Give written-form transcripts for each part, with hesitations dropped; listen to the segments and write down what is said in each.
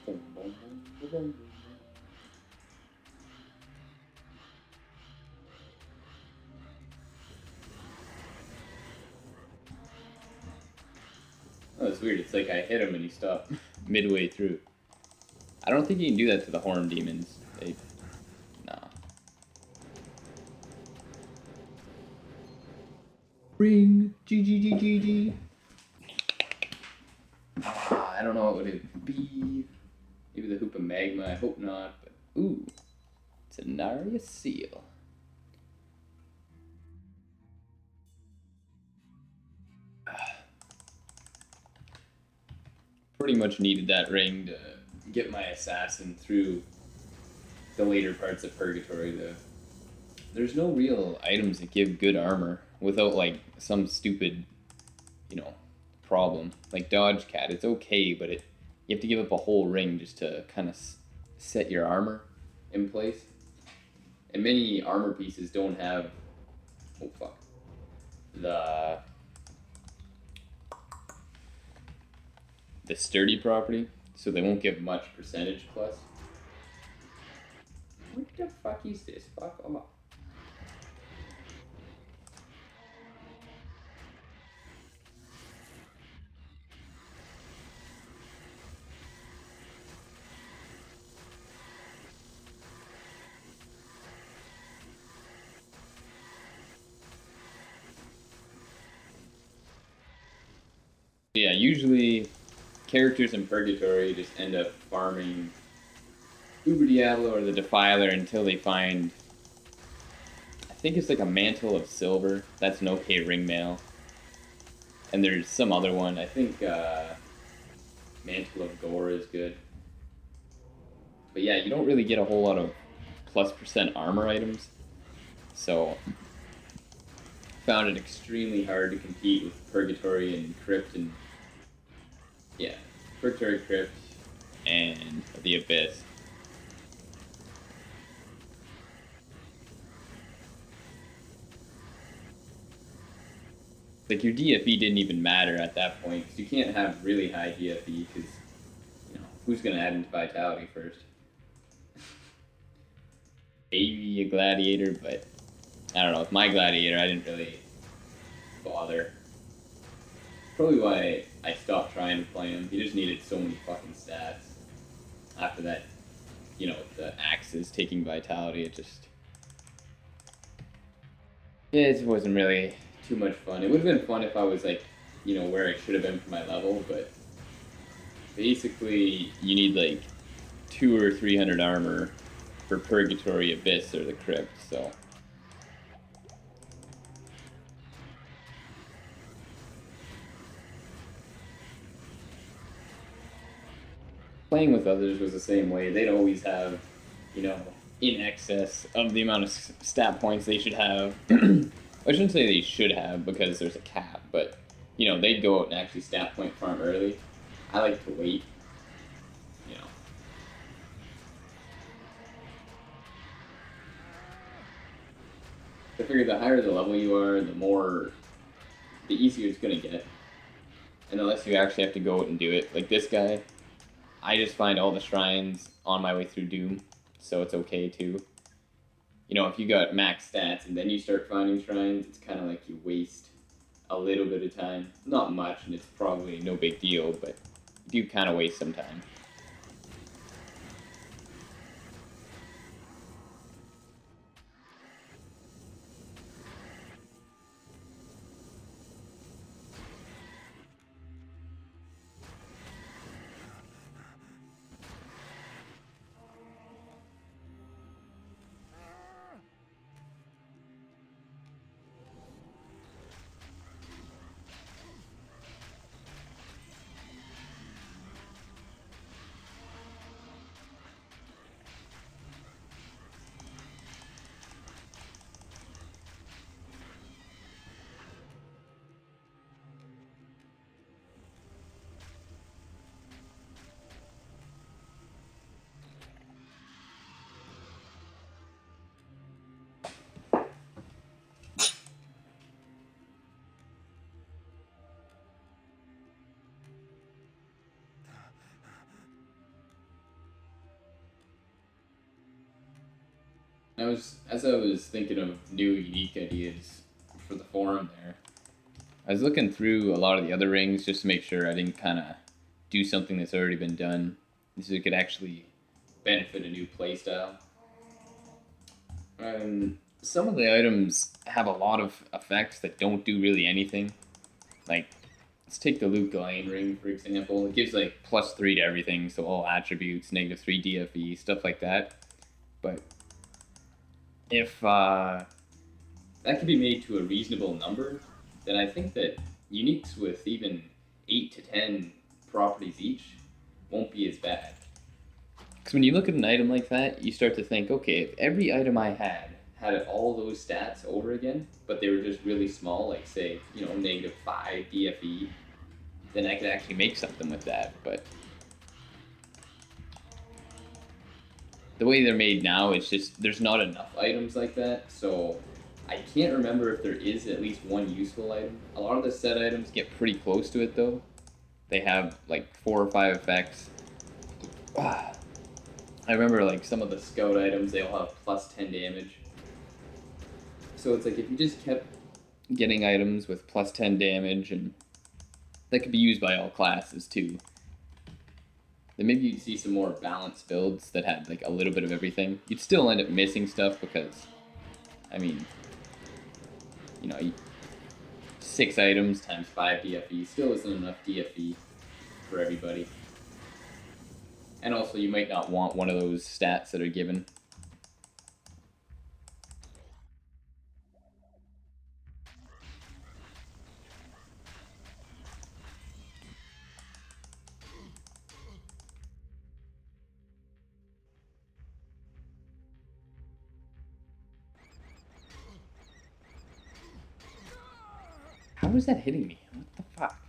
Boom, boom, boom, boom, boom. Oh, it's weird. It's like I hit him and he stopped midway through. I don't think you can do that to the horn demons. Nah. Ring. G. I don't know what would it be. Maybe the hoop of magma. I hope not. But ooh, it's a Narya seal. Pretty much needed that ring to get my assassin through the later parts of Purgatory. There's no real items that give good armor without like some stupid, you know, problem. Like Dodge Cat, it's okay, but you have to give up a whole ring just to kind of set your armor in place. And many armor pieces don't have, oh fuck, the the sturdy property, so they won't give much percentage plus. What the fuck is this? Fuck off. Yeah, usually characters in Purgatory just end up farming Uber Diablo or the Defiler until they find, I think it's like a Mantle of Silver. That's an okay ring mail. And there's some other one. I think Mantle of Gore is good. But yeah, you don't really get a whole lot of plus percent armor items. So found it extremely hard to compete with Purgatory and Crypt and yeah, Purgatory, Crypt, and the Abyss. Like your DFE didn't even matter at that point because you can't have really high DFE because you know who's gonna add into Vitality first? Maybe a Gladiator, but I don't know. With my Gladiator, I didn't really bother. Probably why I stopped trying to play him. He just needed so many fucking stats. After that, you know, the axes taking Vitality, it wasn't really too much fun. It would have been fun if I was like, you know, where I should have been for my level, but basically you need like 200 or 300 armor for Purgatory, Abyss, or the Crypt. So playing with others was the same way. They'd always have, you know, in excess of the amount of stat points they should have. I shouldn't say they should have because there's a cap, but you know, they'd go out and actually stat point farm early. I like to wait, you know. I figure the higher the level you are, the easier it's gonna get. And unless you actually have to go out and do it, like this guy, I just find all the shrines on my way through Doom, so it's okay too. You know, if you got max stats and then you start finding shrines, it's kind of like you waste a little bit of time. Not much, and it's probably no big deal, but you do kind of waste some time. As I was thinking of new unique ideas for the forum there, I was looking through a lot of the other rings just to make sure I didn't kind of do something that's already been done, so it could actually benefit a new playstyle. Some of the items have a lot of effects that don't do really anything. Like, let's take the Luke Lane ring for example. It gives like +3 to everything, so all attributes, -3 DFE, stuff like that. But if that can be made to a reasonable number, then I think that uniques with even 8 to 10 properties each won't be as bad. Because when you look at an item like that, you start to think, okay, if every item I had all those stats over again, but they were just really small, like say, -5 DFE, then I could actually make something with that. But the way they're made now, it's just there's not enough items like that, so I can't remember if there is at least one useful item. A lot of the set items get pretty close to it though. They have like 4 or 5 effects. I remember like some of the scout items, they all have +10 damage. So it's like if you just kept getting items with +10 damage, and that could be used by all classes too, then maybe you'd see some more balanced builds that had like a little bit of everything. You'd still end up missing stuff because, I mean, 6 items times 5 DFE still isn't enough DFE for everybody. And also, you might not want one of those stats that are given. How is that hitting me? What the fuck?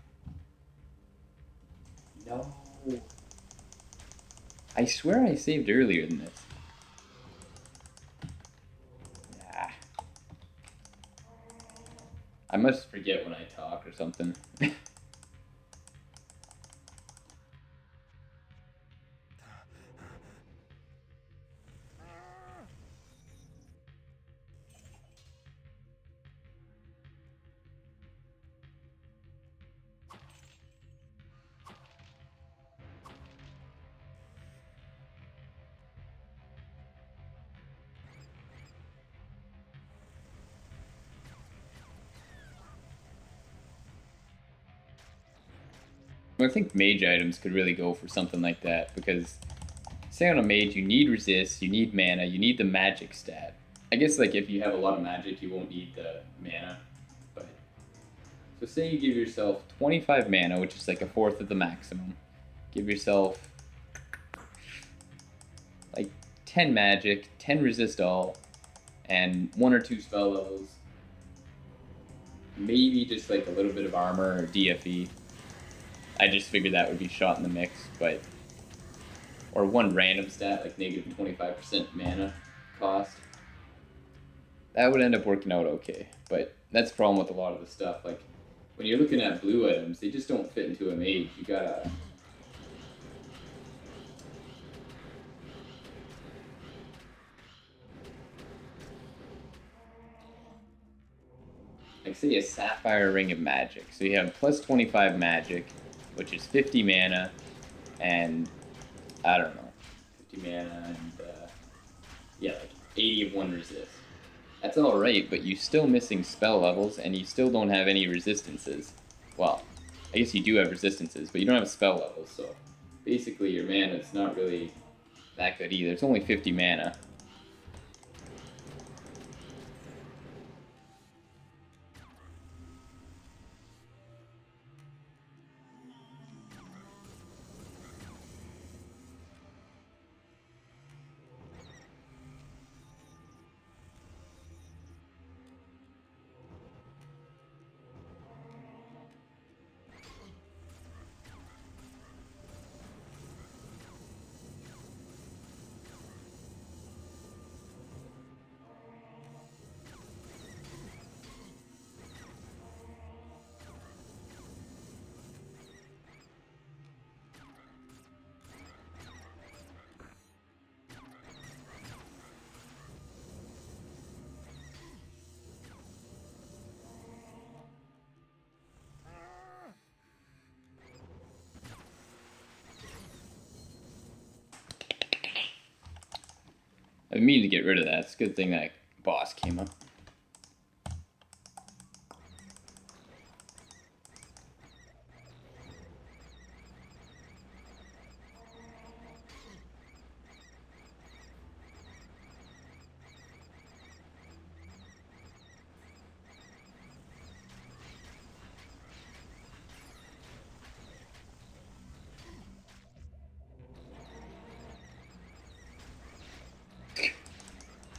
No. I swear I saved earlier than this. Nah. I must forget when I talk or something. I think mage items could really go for something like that, because say on a mage you need resist, you need mana, you need the magic stat. I guess like if you have a lot of magic you won't need the mana, but so say you give yourself 25 mana, which is like a fourth of the maximum. Give yourself like 10 magic, 10 resist all, and 1 or 2 spell levels. Maybe just like a little bit of armor or DFE. I just figured that would be shot in the mix, but or one random stat like -25% mana cost. That would end up working out okay, but that's the problem with a lot of the stuff. Like when you're looking at blue items, they just don't fit into a mage. You gotta like say a sapphire ring of magic. So you have +25 magic, which is 50 mana, and I don't know, 50 mana and yeah, like 80 of 1 resist. That's all right, but you're still missing spell levels, and you still don't have any resistances. Well, I guess you do have resistances, but you don't have spell levels, so basically your mana is not really that good either. It's only 50 mana. been meaning to get rid of that. It's a good thing that boss came up.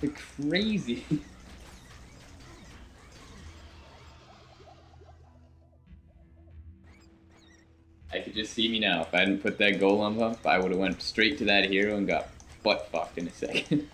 They're crazy. I could just see me now. If I hadn't put that golem up, I would have went straight to that hero and got butt fucked in a second.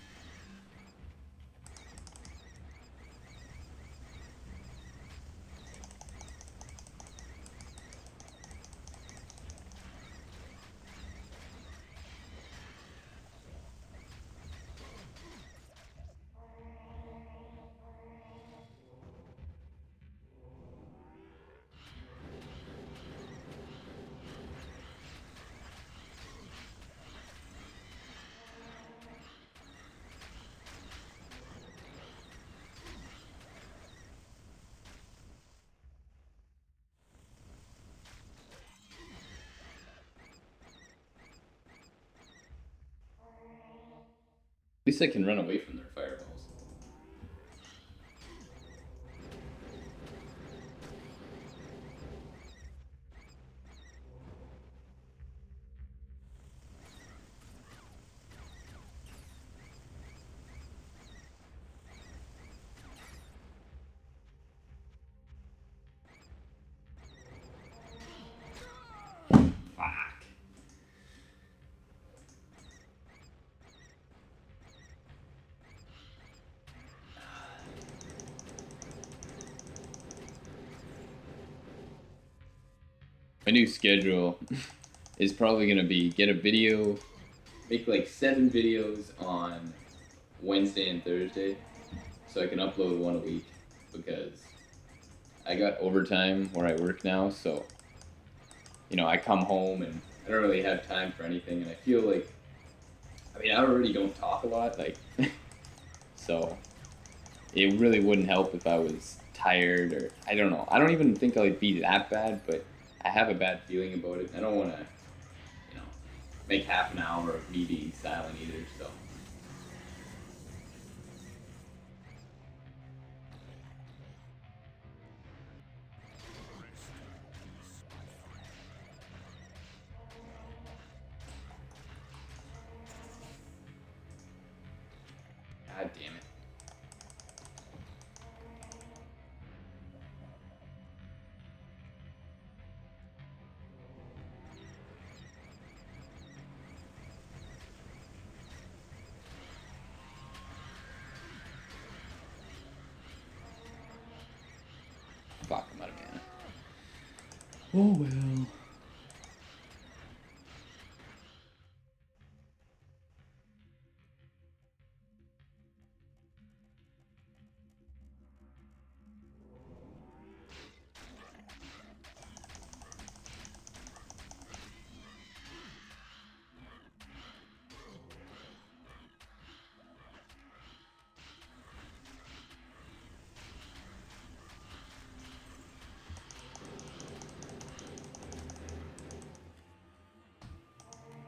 At least I can run away from their fireballs. Fuck. My new schedule is probably gonna be get a video, make like 7 videos on Wednesday and Thursday, so I can upload one a week, because I got overtime where I work now, so you know, I come home and I don't really have time for anything, and I feel like, I mean, I already don't talk a lot, like, so it really wouldn't help if I was tired, or I don't know. I don't even think I'd be that bad, but I have a bad feeling about it. I don't want to, you know, make half an hour of me being silent either, so. God damn it. Fuck, I'm out of mana. Oh well.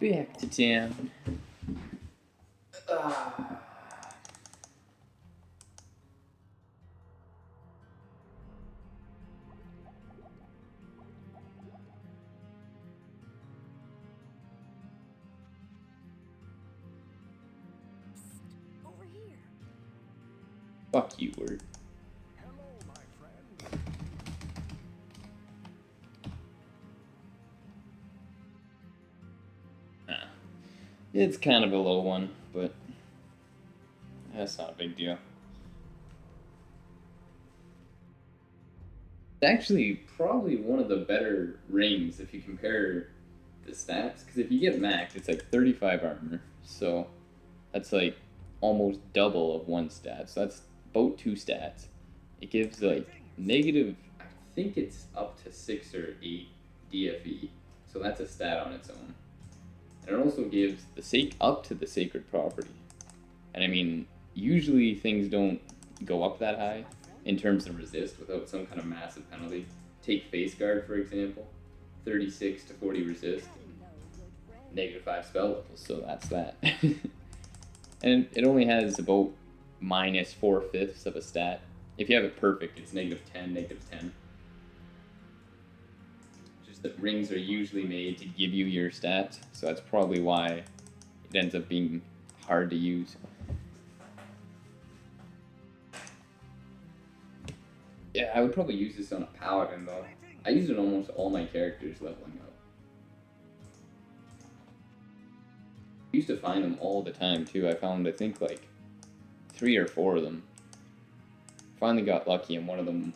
Back to town. Over here. Fuck you, word. Hello, my friend. It's kind of a low one, but that's not a big deal. It's actually probably one of the better rings if you compare the stats, because if you get max, it's like 35 armor, so that's like almost double of one stat, so that's about 2 stats. It gives like negative, I think it's up to 6 or 8 DFE, so that's a stat on its own. And it also gives the up to the sacred property. And I mean, usually things don't go up that high in terms of resist without some kind of massive penalty. Take Face Guard, for example, 36 to 40 resist, -5 spell levels, so that's that. And it only has about -4/5 of a stat. If you have it perfect, it's -10, -10. Just that rings are usually made to give you your stats, so that's probably why it ends up being hard to use. Yeah, I would probably use this on a paladin though. I use it on almost all my characters leveling up. I used to find them all the time too. I found, I think, like 3 or 4 of them. Finally got lucky, and one of them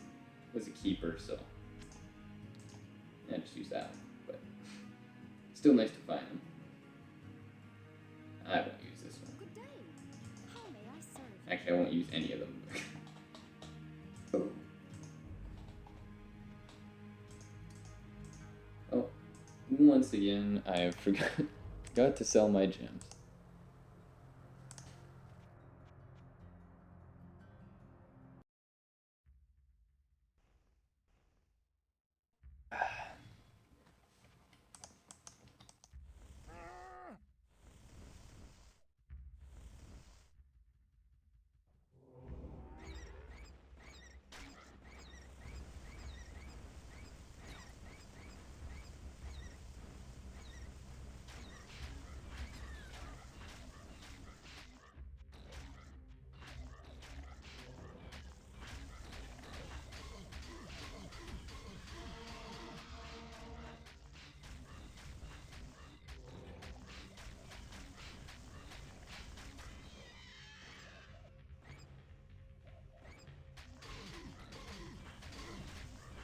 was a keeper, so I just used that one. But still nice to find them. I won't use this one. Good day. How may I serve you? Actually, I won't use any of them. Oh, once again, I forgot to sell my gems.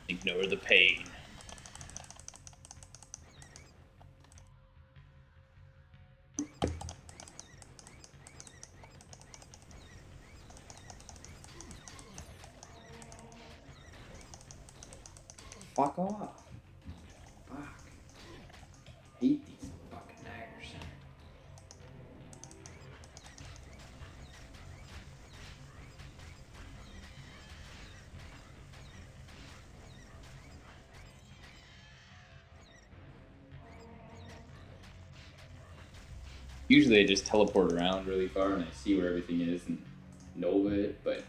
Ignore the pain. Fuck off. Fuck. Hate these fucking daggers. Usually I just teleport around really far and I see where everything is and Nova it, but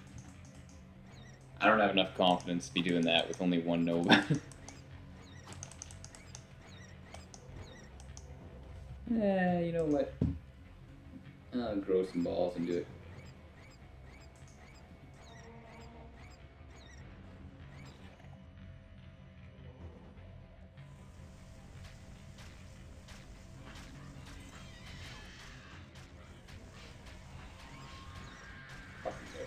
I don't have enough confidence to be doing that with only one Nova. You know what? I'll grow some balls and do it. Fucking go.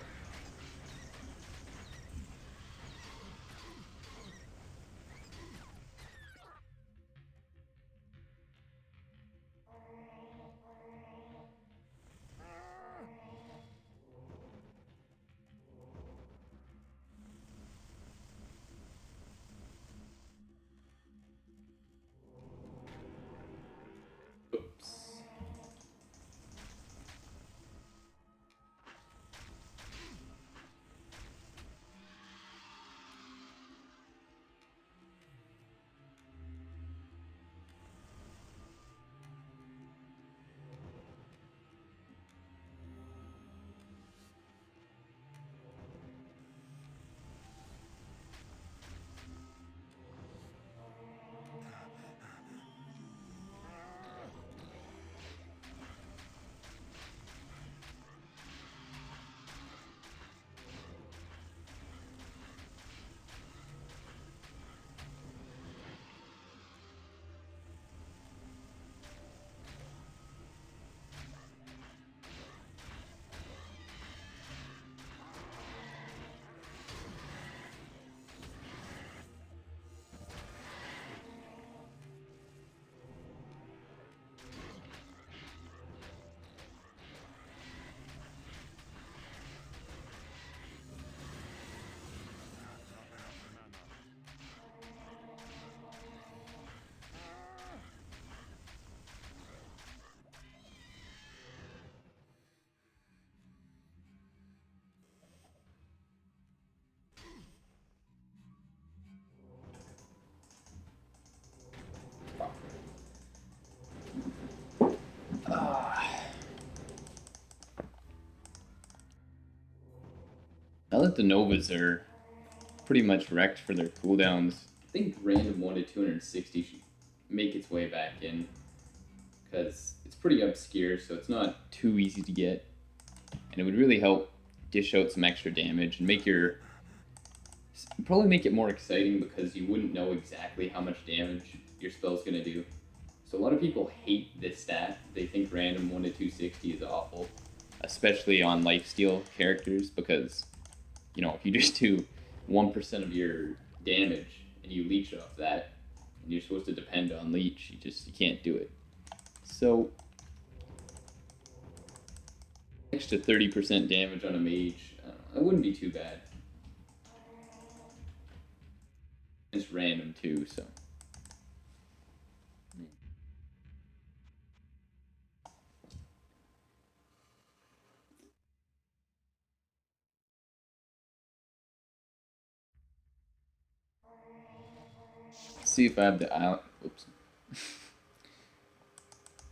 that the Novas are pretty much wrecked for their cooldowns. I think random 1 to 260 should make its way back in, because it's pretty obscure, so it's not too easy to get. And it would really help dish out some extra damage and make your... probably make it more exciting, because you wouldn't know exactly how much damage your spell's going to do. So a lot of people hate this stat. They think random 1 to 260 is awful, especially on lifesteal characters, because, you know, if you just do 1% of your damage and you leech off that, and you're supposed to depend on leech, you can't do it. So extra 30% damage on a mage, that wouldn't be too bad. It's random too, so. See if I have the island. Oops.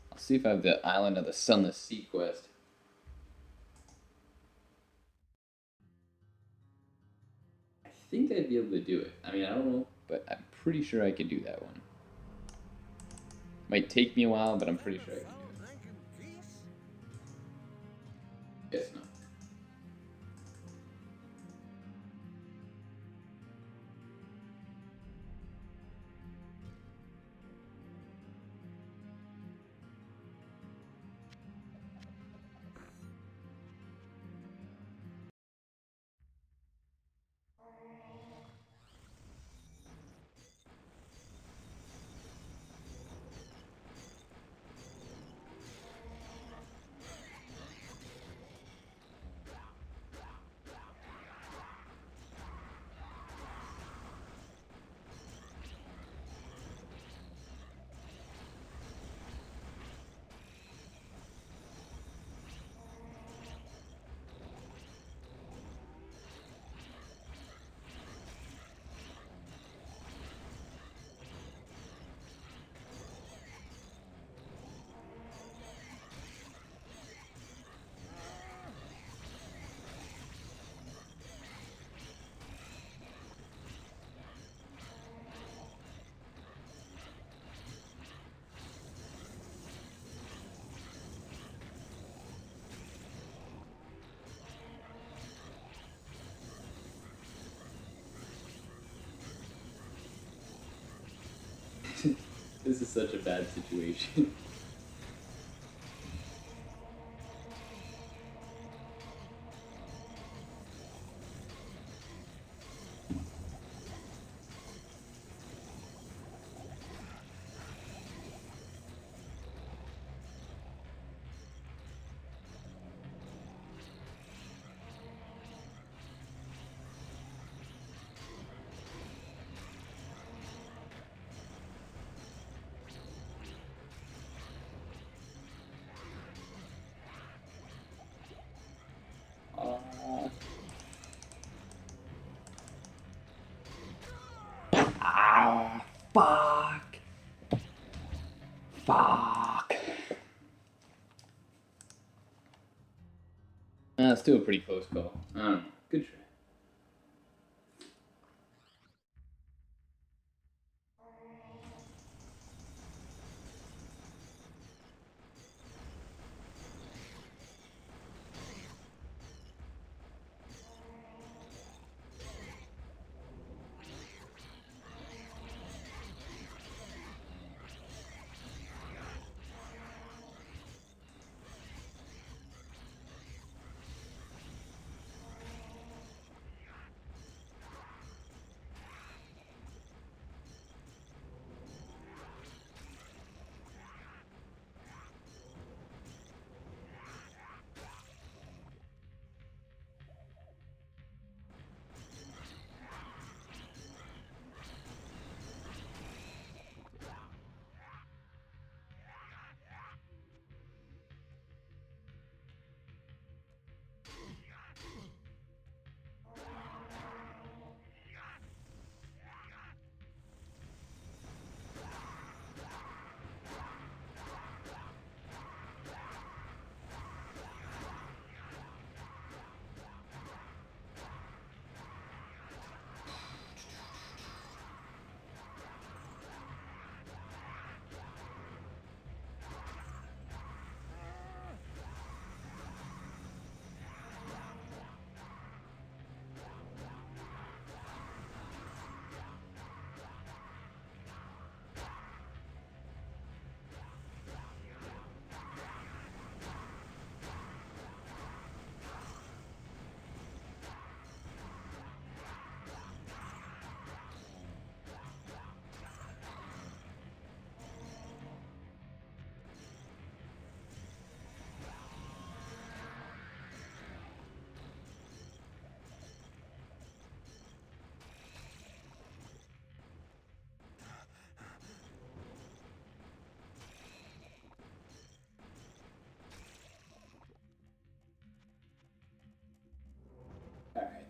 I'll see if I have the Island of the Sunless Sea quest. I think I'd be able to do it. I mean, I don't know, but I'm pretty sure I could do that one. Might take me a while, but I'm pretty sure I can do it. Guess not. This is such a bad situation. Fuck. Fuck. Still a pretty close call. I don't know. Good try.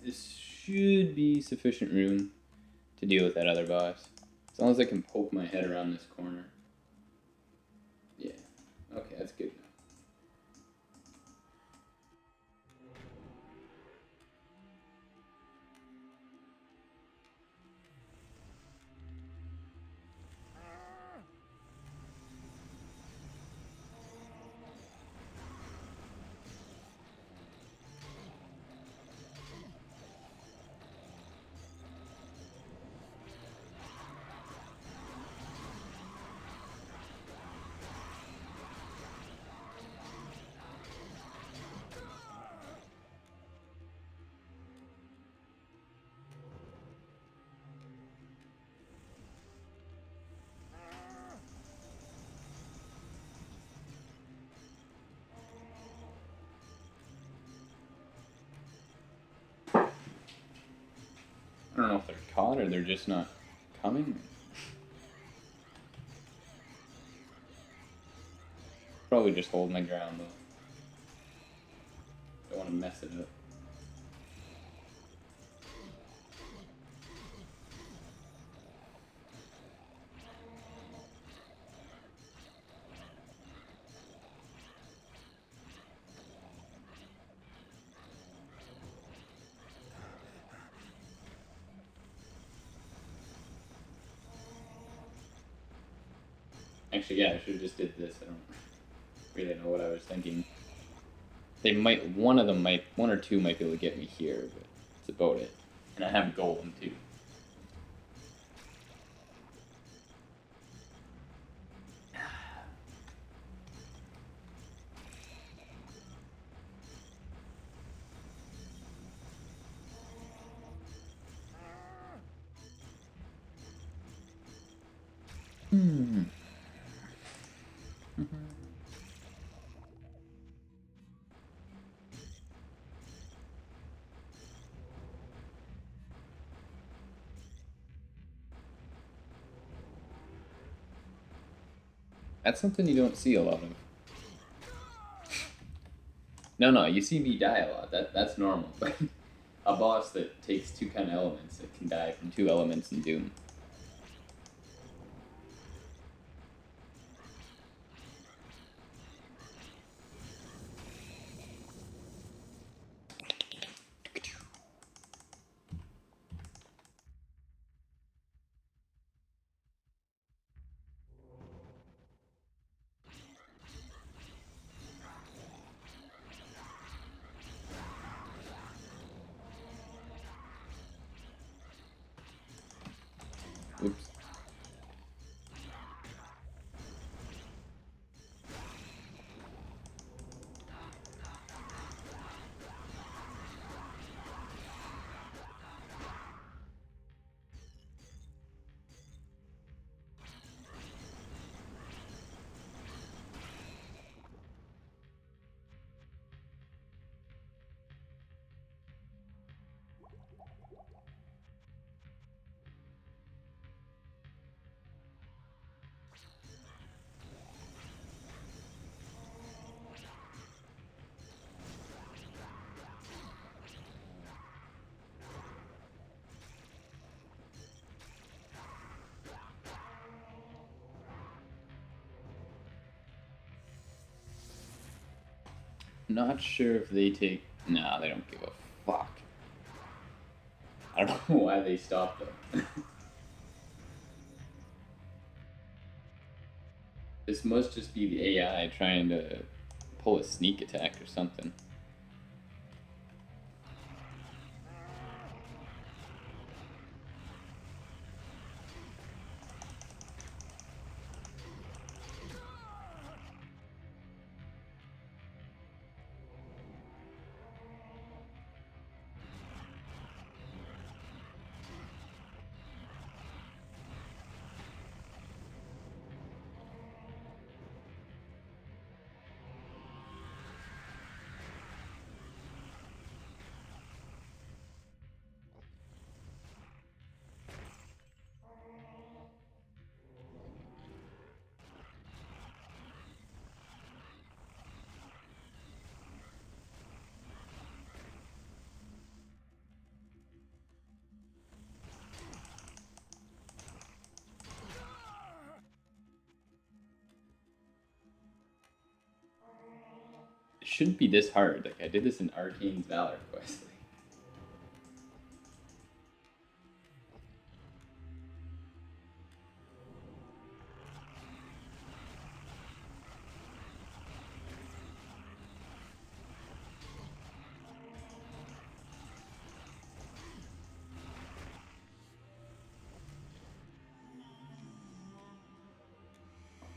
this should be sufficient room to deal with that other boss. As long as I can poke my head around this corner. Yeah. Okay, that's good enough. I don't know if they're caught or they're just not coming. Probably just holding the ground though. Don't want to mess it up. Actually, yeah, I should have just did this. I don't really know what I was thinking. They might, one or two might be able to get me here, but that's about it. And I have golem too. That's something you don't see a lot of. No, you see me die a lot. That's normal. But a boss that takes two kind of elements that can die from two elements in Doom. Oops. Not sure if they take. Nah, they don't give a fuck. I don't know why they stopped them. This must just be the AI trying to pull a sneak attack or something. it shouldn't be this hard. Like I did this in Arcane's Valor quest.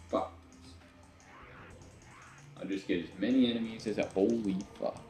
Fuck. I'll just get as many enemies as a holy fuck.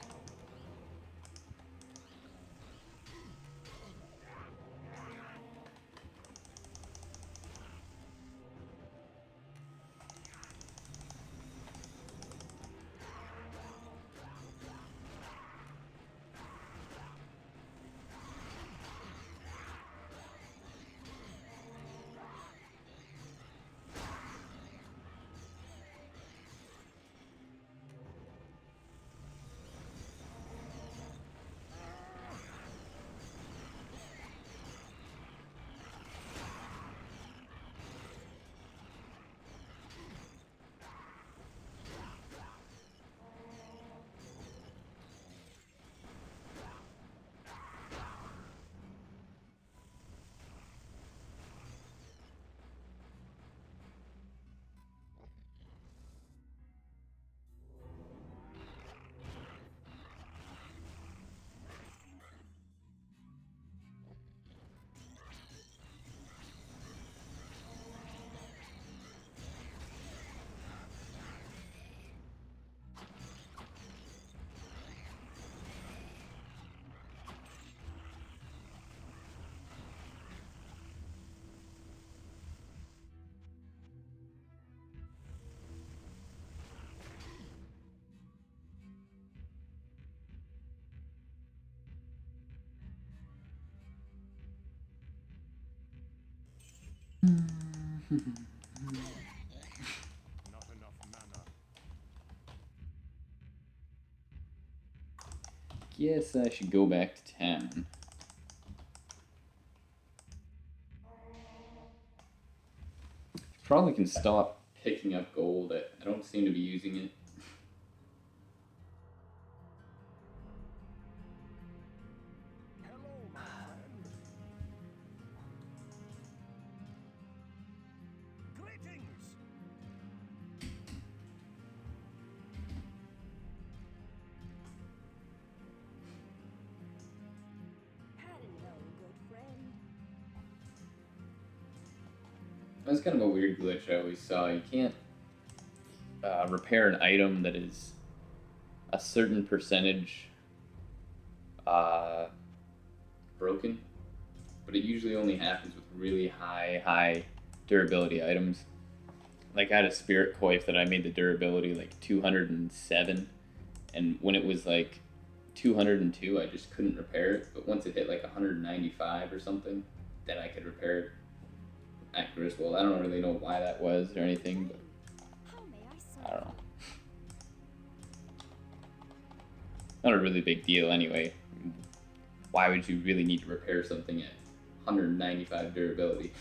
Not enough mana. Guess I should go back to town. Probably can stop picking up gold. I don't seem to be using it. Hello, my friend. Greetings. Hello, good friend. That's kind of a weird glitch I always saw. You can't repair an item that is a certain percentage broken, but it usually only happens with really high durability items. Like I had a spirit coif that I made the durability like 207, and when it was like 202, I just couldn't repair it. But once it hit like 195 or something, then I could repair it at Griswold. I don't really know why that was or anything, but How may I serve I don't know. Not a really big deal anyway. Why would you really need to repair something at 195 durability?